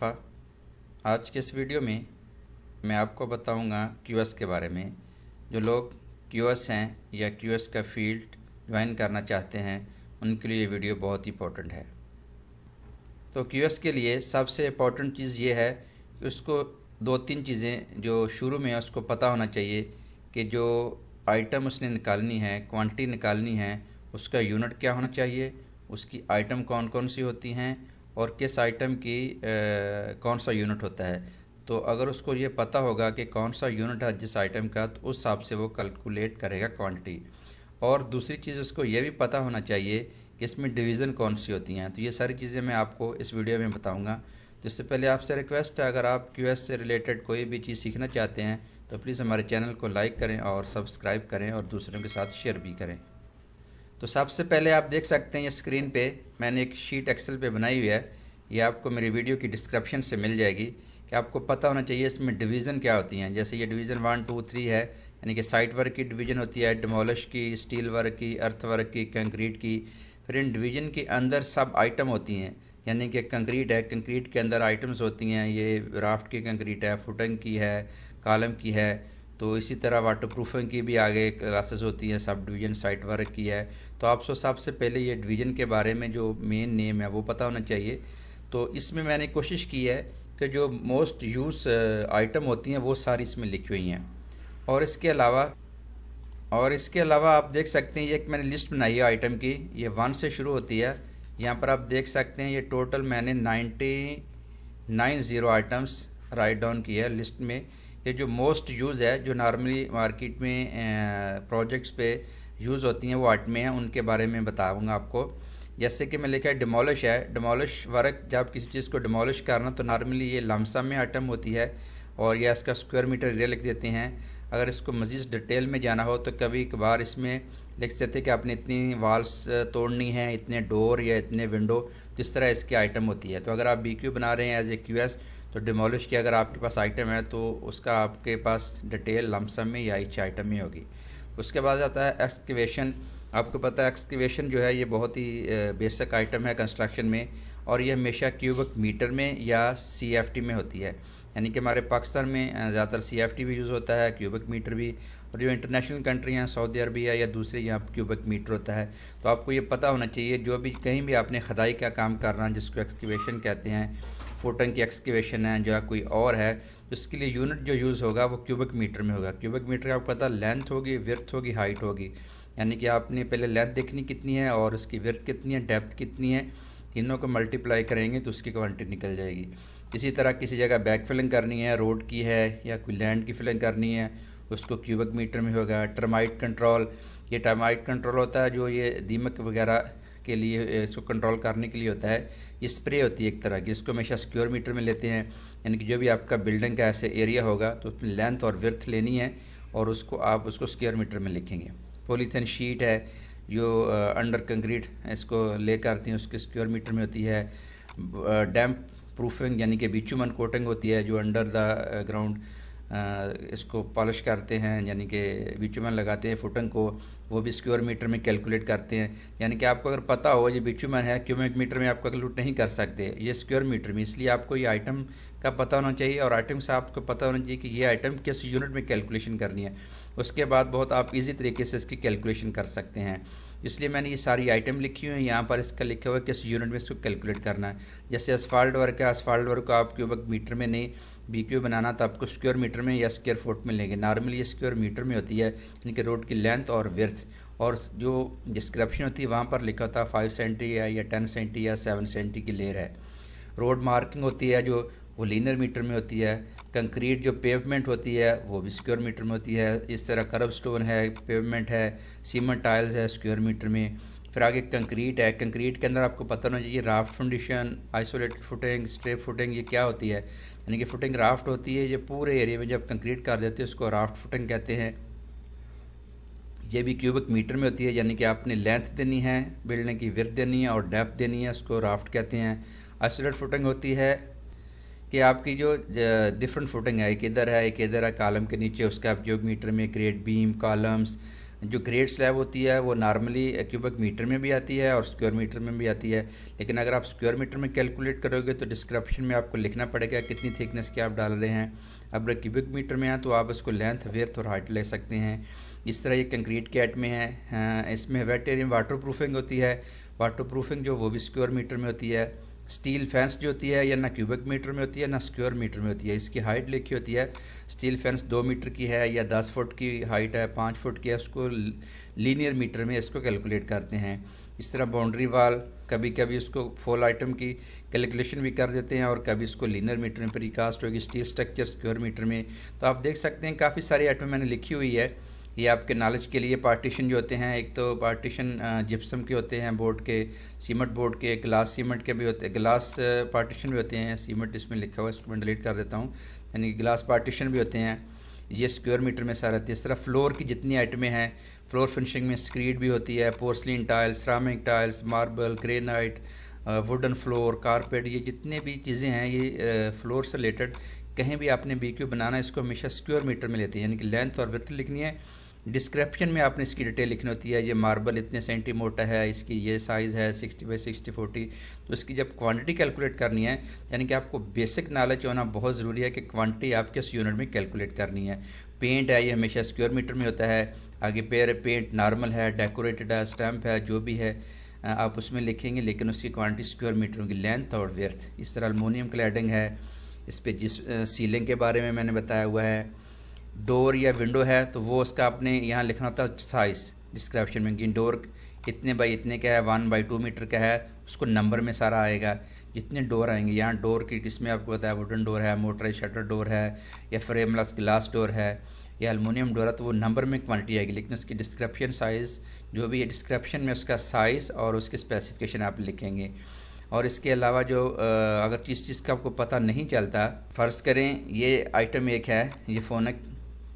मुस्तफ़ा। आज के इस वीडियो में मैं आपको बताऊंगा क्यूएस के बारे में। जो लोग क्यूएस हैं या क्यूएस का फील्ड ज्वाइन करना चाहते हैं उनके लिए ये वीडियो बहुत इंपॉर्टेंट है। तो क्यूएस के लिए सबसे इम्पॉर्टेंट चीज़ ये है कि उसको दो तीन चीज़ें जो शुरू में उसको पता होना चाहिए कि जो आइटम उसने निकालनी है, क्वांटिटी निकालनी है, उसका यूनिट क्या होना चाहिए, उसकी आइटम कौन कौन सी होती हैं और किस आइटम की कौन सा यूनिट होता है। तो अगर उसको ये पता होगा कि कौन सा यूनिट है जिस आइटम का, तो उस हिसाब से वो कैलकुलेट करेगा क्वांटिटी। और दूसरी चीज़ उसको ये भी पता होना चाहिए कि इसमें डिवीज़न कौन सी होती हैं। तो ये सारी चीज़ें मैं आपको इस वीडियो में बताऊंगा। तो इससे पहले आपसे रिक्वेस्ट है, अगर आप क्यूएस से रिलेटेड कोई भी चीज़ सीखना चाहते हैं तो प्लीज़ हमारे चैनल को लाइक करें और सब्सक्राइब करें और दूसरों के साथ शेयर भी करें। तो सबसे पहले आप देख सकते हैं ये स्क्रीन पे मैंने एक शीट एक्सेल पे बनाई हुई है। ये आपको मेरी वीडियो की डिस्क्रिप्शन से मिल जाएगी कि आपको पता होना चाहिए इसमें डिवीज़न क्या होती हैं। जैसे ये डिवीज़न 1 2 3 है, यानी कि साइट वर्क की डिवीज़न होती है, डिमोलिश की, स्टील वर्क की, अर्थ वर्क की, कंक्रीट की। फिर इन डिवीज़न के अंदर सब आइटम होती हैं, यानी कि कंक्रीट है, कंक्रीट के अंदर आइटम्स होती हैं। ये राफ्ट की कंक्रीट है, फुटिंग की है, कॉलम की है। तो इसी तरह वाटर प्रूफिंग की भी आगे क्लासेस होती हैं, सब डिवीज़न साइट वर्क की है। तो आपको सबसे पहले ये डिवीज़न के बारे में जो मेन नेम है वो पता होना चाहिए। तो इसमें मैंने कोशिश की है कि जो मोस्ट यूज़ आइटम होती हैं वो सारी इसमें लिखी हुई हैं। और इसके अलावा आप देख सकते हैं ये एक मैंने लिस्ट बनाई है आइटम की। ये 1 से शुरू होती है। यहाँ पर आप देख सकते हैं ये टोटल मैंने 90 आइटम्स राइट डाउन की है लिस्ट में। ये जो मोस्ट यूज़ है, जो नॉर्मली मार्केट में प्रोजेक्ट्स पे यूज़ होती हैं वो आइटमें हैं, उनके बारे में बताऊंगा आपको। जैसे कि मैं लिखा है डिमोलिश है। डिमोलिश वर्क, जब किसी चीज़ को डिमोलिश करना तो नॉर्मली ये लमसम में आइटम होती है और या इसका स्क्वायर मीटर एरिया लिख देते हैं। अगर इसको मज़ीद डिटेल में जाना हो तो कभी कभार इसमें लिख सकते हैं कि आपने इतनी वाल्स तोड़नी है, इतने डोर या इतने विंडो, तो इस तरह इसकी आइटम होती है। तो अगर आप BQ बना रहे हैं एज ए QS, तो डिमोलिश की अगर आपके पास आइटम है तो उसका आपके पास डिटेल लमसम में या each आइटम में होगी। उसके बाद आता है एक्सकवेशन। आपको पता है एक्सकवेशन जो है ये बहुत ही बेसिक आइटम है कंस्ट्रक्शन में, और ये हमेशा क्यूबिक मीटर में या CFT में होती है। यानी कि हमारे पाकिस्तान में ज़्यादातर CFT भी यूज़ होता है, क्यूबिक मीटर भी, और जो इंटरनेशनल कंट्री हैं सऊदी अरबिया या दूसरे, यहाँ क्यूबिक मीटर होता है। तो आपको ये पता होना चाहिए जो भी कहीं भी आपने खदाई का काम करना जिसको एक्सकवेशन कहते हैं, फुटिंग की एक्सकवेशन है या कोई और है, तो इसके लिए यूनिट जो यूज़ होगा वो क्यूबिक मीटर में होगा। क्यूबिक मीटर का आपको पता लेंथ होगी, विड्थ होगी, हाइट होगी। यानी कि आपने पहले लेंथ देखनी कितनी है और उसकी विड्थ कितनी है, डेप्थ कितनी है, तीनों को मल्टीप्लाई करेंगे तो उसकी क्वांटिटी निकल जाएगी। इसी तरह किसी जगह बैक फिलिंग करनी है, रोड की है या कोई लैंड की फिलिंग करनी है, उसको क्यूबिक मीटर में होगा। टर्माइट कंट्रोल, ये टर्माइट कंट्रोल होता है जो ये दीमक वगैरह के लिए इसको कंट्रोल करने के लिए होता है। ये स्प्रे होती है एक तरह की, इसको हमेशा स्क्वायर मीटर में लेते हैं। यानी कि जो भी आपका बिल्डिंग का ऐसे एरिया होगा तो उसमें लेंथ और विड्थ लेनी है और उसको आप उसको स्क्वायर मीटर में लिखेंगे। पॉलीथीन शीट है जो अंडर कंक्रीट इसको ले करती हैं, उसके स्क्वायर मीटर में होती है। डैम्प प्रूफिंग यानी कि बिचुमन कोटिंग होती है जो अंडर द ग्राउंड इसको पॉलिश करते हैं, यानी कि बिचुमन लगाते हैं फुटिंग को, वो भी स्क्वायर मीटर में कैलकुलेट करते हैं। यानी कि आपको अगर पता हो ये बिचुमन है, क्यूबिक मीटर में आप कैलकुलेट नहीं कर सकते, ये स्क्वायर मीटर में। इसलिए आपको ये आइटम का पता होना चाहिए और आइटम से आपको पता होना चाहिए कि ये आइटम किस यूनिट में कैलकुलेशन करनी है। उसके बाद बहुत आप ईजी तरीके से इसकी कैलकुलेशन कर सकते हैं। इसलिए मैंने ये सारी आइटम लिखी हुई हैं। यहाँ पर इसका लिखा हुआ है किस यूनिट में इसको कैलकुलेट करना है। जैसे असफाल्ट वर्क है, असफाल्ट वर्क को आप क्यूबिक मीटर में नहीं BQ बनाना तो आपको स्क्वायर मीटर में या स्क्वायर फुट में लेंगे। नॉर्मली ये स्क्वायर मीटर में होती है, यानी कि रोड की लेंथ और विड्थ, और जो डिस्क्रिप्शन होती है वहाँ पर लिखा होता है 5 सेंटी या 10 सेंटी या 7 सेंटी की लेयर है। रोड मार्किंग होती है जो वो लीनियर मीटर में होती है। कंक्रीट जो पेवमेंट होती है वो भी स्क्वायर मीटर में होती है। इस तरह कर्ब स्टोन है, पेवमेंट है, सीमेंट टाइल्स है स्क्वायर मीटर में। फिर आगे कंक्रीट है। कंक्रीट के अंदर आपको पता होना चाहिए raft foundation, isolated footing, strap footing, ये क्या होती है। यानी कि फुटिंग राफ्ट होती है, ये पूरे एरिया में जब कंक्रीट कर देते हैं उसको राफ्ट फुटिंग कहते हैं। ये भी क्यूबिक मीटर में होती है, यानी कि आपने लेंथ देनी है, बिल्डिंग की विड्थ देनी है और डेप्थ देनी है, उसको राफ्ट कहते हैं। आइसोलेटेड फुटिंग होती है कि आपकी जो डिफरेंट फुटिंग है, एक इधर है एक इधर है, कॉलम के नीचे, उसका आप जो मीटर में क्रिएट बीम, कॉलम्स, जो ग्रेड स्लैब होती है वो नॉर्मली क्यूबिक मीटर में भी आती है और स्क्वायर मीटर में भी आती है, लेकिन अगर आप स्क्वायर मीटर में कैलकुलेट करोगे तो डिस्क्रिप्शन में आपको लिखना पड़ेगा कितनी थिकनेस की आप डाल रहे हैं। अब क्यूबिक मीटर में है तो आप इसको लेंथ, विड्थ और हाइट ले सकते हैं। इस तरह ये कंक्रीट कैट में है। इसमें वेट एरिया वाटर प्रूफिंग होती है। वाटर प्रूफिंग जो वो भी स्क्वायर मीटर में होती है। स्टील फेंस जो होती है या ना क्यूबिक मीटर में होती है ना स्क्वायर मीटर में होती है। इसकी हाइट लिखी होती है। स्टील फेंस 2 मीटर की है या 10 फुट की हाइट है, 5 फुट की है, उसको लीनियर मीटर में इसको कैलकुलेट करते हैं। इस तरह बाउंड्री वाल कभी कभी उसको फुल आइटम की कैलकुलेशन भी कर देते हैं और कभी इसको लीनियर मीटर में प्रीकास्ट होगी। स्टील स्ट्रक्चर स्क्वायर मीटर में। तो आप देख सकते हैं काफ़ी सारी आइटम मैंने लिखी हुई है, ये आपके नॉलेज के लिए। पार्टीशन जो होते हैं, एक तो पार्टीशन जिप्सम के होते हैं बोर्ड के, सीमेंट बोर्ड के, ग्लास सीमेंट के भी होते हैं, ग्लास पार्टीशन भी होते हैं। सीमेंट इसमें लिखा हुआ है, इसको मैं डिलीट कर देता हूँ, यानी ग्लास पार्टीशन भी होते हैं। ये स्क्वायर मीटर में सारा रहती है। इस तरह फ्लोर की जितनी आइटमें हैं, फ्लोर फिनिशिंग में स्क्रीड भी होती है, porcelain tiles, ceramic tiles, marble, granite, wooden floor, carpet, ये जितने भी चीज़ें हैं ये फ्लोर से रिलेटेड कहीं भी आपने BQ बनाना है इसको हमेशा स्क्वायर मीटर में लेते हैं, यानी कि लेंथ और विड्थ लिखनी है। डिस्क्रिप्शन में आपने इसकी डिटेल लिखनी होती है। ये मार्बल इतने सेंटी मोटा है, इसकी ये साइज़ है 60 बाई 60 40। तो इसकी जब क्वांटिटी कैलकुलेट करनी है, यानी कि आपको बेसिक नॉलेज होना बहुत ज़रूरी है कि क्वांटिटी आप किस यूनिट में कैलकुलेट करनी है। पेंट है ये हमेशा स्क्वायर मीटर में होता है। आगे पेंट नॉर्मल है, डेकोरेटेड है, स्टैम्प है, जो भी है आप उसमें लिखेंगे, लेकिन उसकी क्वांटिटी स्क्वायर मीटर होगी, लेंथ और विड्थ। इस तरह अल्मुनियम क्लैडिंग है। इस पर जिस सीलिंग के बारे में मैंने बताया हुआ है। डोर या विंडो है तो वो उसका आपने यहाँ लिखना था साइज़ डिस्क्रिप्शन में कि डोर इतने बाई इतने का है, 1 बाई 2 मीटर का है, उसको नंबर में सारा आएगा जितने डोर आएंगे। यहाँ डोर की किसमें आपको बताया, वुडन डोर है, मोटराइज शटर डोर है, या फ्रेमलेस ग्लास डोर है, या एलुमिनियम डोर है, तो वो नंबर में क्वांटिटी आएगी, लेकिन उसकी डिस्क्रिप्शन साइज़ जो भी है डिस्क्रिप्शन में उसका साइज़ और उसके स्पेसिफिकेशन आप लिखेंगे। और इसके अलावा जो अगर चीज़ का आपको पता नहीं चलता, फ़र्ज़ करें ये आइटम एक है, ये फोनक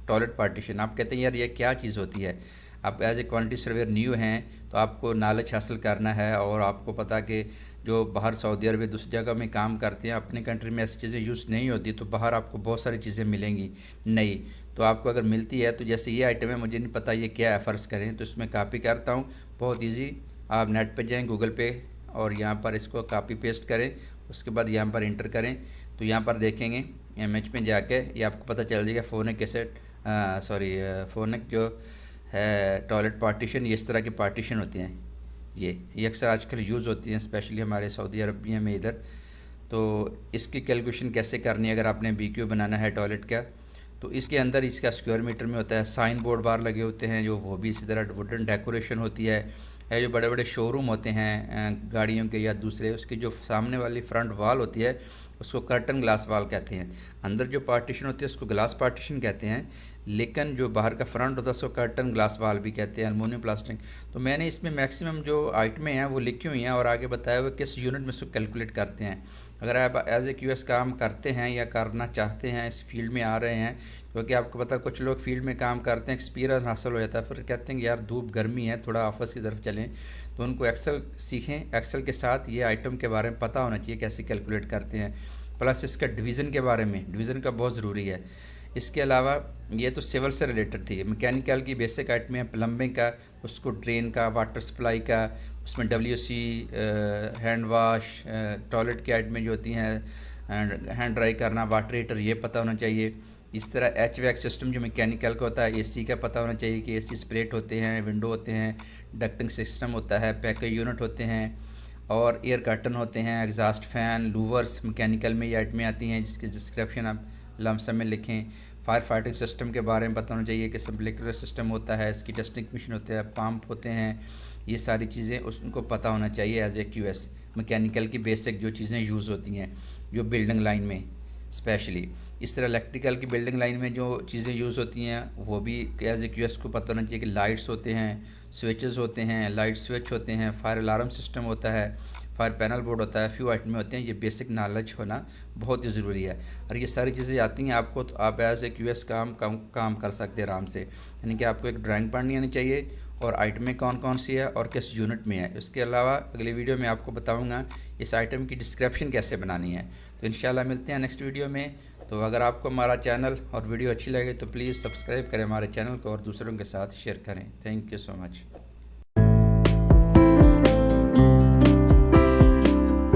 टॉयलेट पार्टीशन, आप कहते हैं यार ये क्या चीज़ होती है। आप as a quantity surveyor new हैं तो आपको नॉलेज हासिल करना है, और आपको पता कि जो बाहर सऊदी अरब दूसरी जगह में काम करते हैं, अपने कंट्री में ऐसी चीज़ें यूज़ नहीं होती, तो बाहर आपको बहुत सारी चीज़ें मिलेंगी नई। तो आपको अगर मिलती है तो जैसे ये आइटम है, मुझे नहीं पता ये क्या है, फ़र्ज़ करें तो इसमें कापी करता हूँ, बहुत ईजी। आप नेट पर जाएँ गूगल पे और यहाँ पर इसको कापी पेस्ट करें, उसके बाद यहाँ पर इंटर करें तो यहाँ पर देखेंगे इमेज में जाके ये आपको पता चल जाएगा फोनिक कैसेट फोनिक जो है टॉयलेट पार्टीशन। ये इस तरह के पार्टीशन होते हैं, ये अक्सर आजकल यूज़ होती हैं, स्पेशली हमारे सऊदी अरबिया में इधर। तो इसकी कैलकुलेशन कैसे करनी है अगर आपने BQ बनाना है टॉयलेट का, तो इसके अंदर इसका स्क्वायर मीटर में होता है। साइन बोर्ड बार लगे होते हैं जो, वो भी इसी तरह वुडन डेकोरेशन होती है। जो बड़े बड़े शोरूम होते हैं गाड़ियों के या दूसरे, उसकी जो सामने वाली फ्रंट वाल होती है उसको कर्टन ग्लास वाल कहते हैं। अंदर जो पार्टीशन होती है उसको ग्लास पार्टीशन कहते हैं, लेकिन जो बाहर का फ्रंट होता है उसको कर्टन ग्लास वाल भी कहते हैं, एलुमिनियम प्लास्टिक। तो मैंने इसमें मैक्सिमम जो आइटमें हैं वो लिखी हुई हैं और आगे बताया हुआ किस यूनिट में उसको कैलकुलेट करते हैं। अगर आप एज ए QS काम करते हैं या करना चाहते हैं, इस फील्ड में आ रहे हैं, क्योंकि आपको पता कुछ लोग फील्ड में काम करते हैं, एक्सपीरियंस हासिल हो जाता है, फिर कहते हैं कि यार धूप गर्मी है, थोड़ा ऑफिस की तरफ चलें, तो उनको एक्सेल सीखें। एक्सेल के साथ ये आइटम के बारे में पता होना चाहिए कैसे कैलकुलेट करते हैं, प्लस इसका डिवीज़न के बारे में, डिवीज़न का बहुत ज़रूरी है। इसके अलावा ये तो सिविल से रिलेटेड थी। मैकेनिकल की बेसिक आइटम है, प्लम्बिंग का, उसको ड्रेन का, वाटर सप्लाई का, उसमें WC, हैंड वाश, टॉयलेट की आइटमें जो होती हैं, हैंड ड्राई करना, वाटर हीटर, ये पता होना चाहिए। इस तरह HVAC सिस्टम जो मैकेनिकल का होता है, AC का पता होना चाहिए कि AC स्प्लिट होते हैं, विंडो होते हैं, डक्टिंग सिस्टम होता है, पैकेज यूनिट होते हैं, और एयर कर्टन होते हैं, एग्जॉस्ट फैन, लूवर्स मैकेनिकल में ये आइटमें आती हैं जिसकी डिस्क्रिप्शन आप लमसम में लिखें। फायर फाइटिंग सिस्टम के बारे में पता होना चाहिए कि स्प्रिंकलर सिस्टम होता है, इसकी टेस्टिंग मशीन होते हैं, पंप होते हैं, ये सारी चीज़ें उनको पता होना चाहिए एज ए QS। मैकेनिकल की बेसिक जो चीज़ें यूज़ होती हैं जो बिल्डिंग लाइन में स्पेशली, इस तरह इलेक्ट्रिकल की बिल्डिंग लाइन में जो चीज़ें यूज़ होती हैं वो भी एज ए QS को पता होना चाहिए कि लाइट्स होते हैं, स्विचेस होते हैं, लाइट स्विच होते हैं, फायर अलार्म सिस्टम होता है, फायर पैनल बोर्ड होता है, फ्यू आइटमें होते हैं। ये बेसिक नॉलेज होना बहुत ही ज़रूरी है, और ये सारी चीज़ें आती हैं आपको तो आप एज ए QS काम कर सकते हैं आराम से। यानी कि आपको एक ड्राइंग पढ़नी आनी चाहिए और आइटमें कौन कौन सी है और किस यूनिट में है। इसके अलावा अगली वीडियो में आपको बताऊँगा इस आइटम की डिस्क्रिप्शन कैसे बनानी है। तो इंशाल्लाह मिलते हैं नेक्स्ट वीडियो में। तो अगर आपको हमारा चैनल और वीडियो अच्छी लगे तो प्लीज़ सब्सक्राइब करें हमारे चैनल को और दूसरों के साथ शेयर करें। Thank you so much.